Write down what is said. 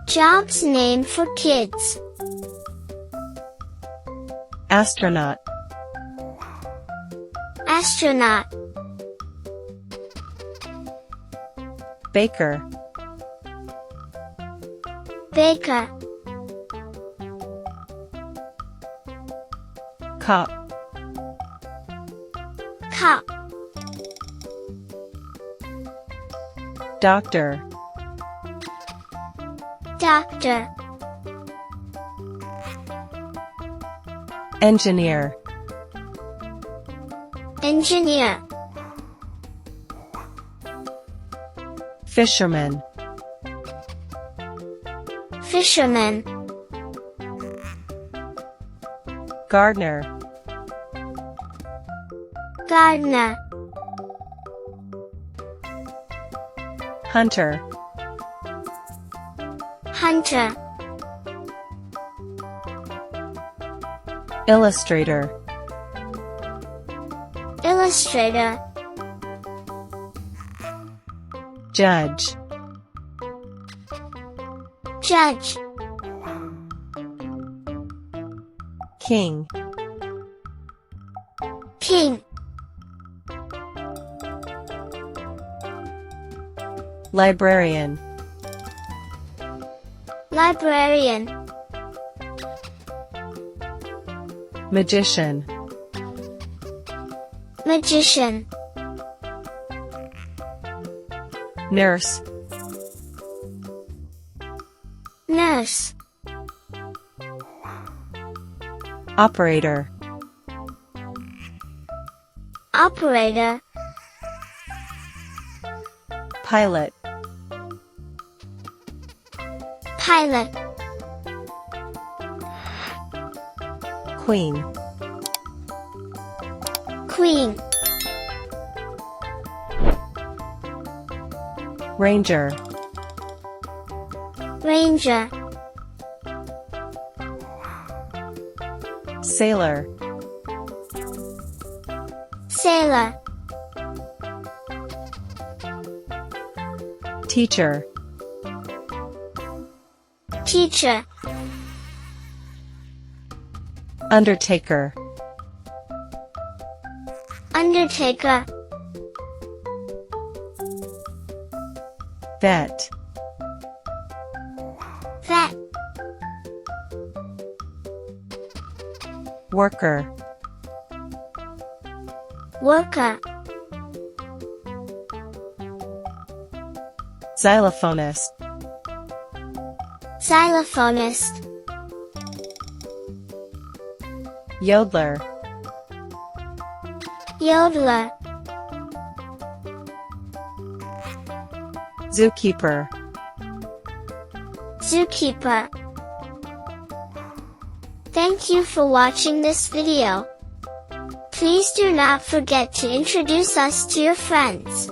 Jobs named for kids. Astronaut. Astronaut. Baker. Baker. Cop. Cop. Doctor. Doctor. Engineer. Engineer. Fisherman. Fisherman. Gardener. Gardener. Hunter. Hunter. Illustrator. Illustrator. Judge. Judge. King. King. Librarian. Librarian. Magician. Magician. Nurse. Nurse. Operator. Operator. Pilot. Pilot. Queen. Queen. Ranger. Ranger. Sailor. Sailor. Teacher. Teacher. Undertaker. Undertaker. Vet. Vet. Worker. Worker. Xylophonist. Xylophonist. Yodeler. Yodeler. Zookeeper. Zookeeper. Thank you for watching this video. Please do not forget to introduce us to your friends.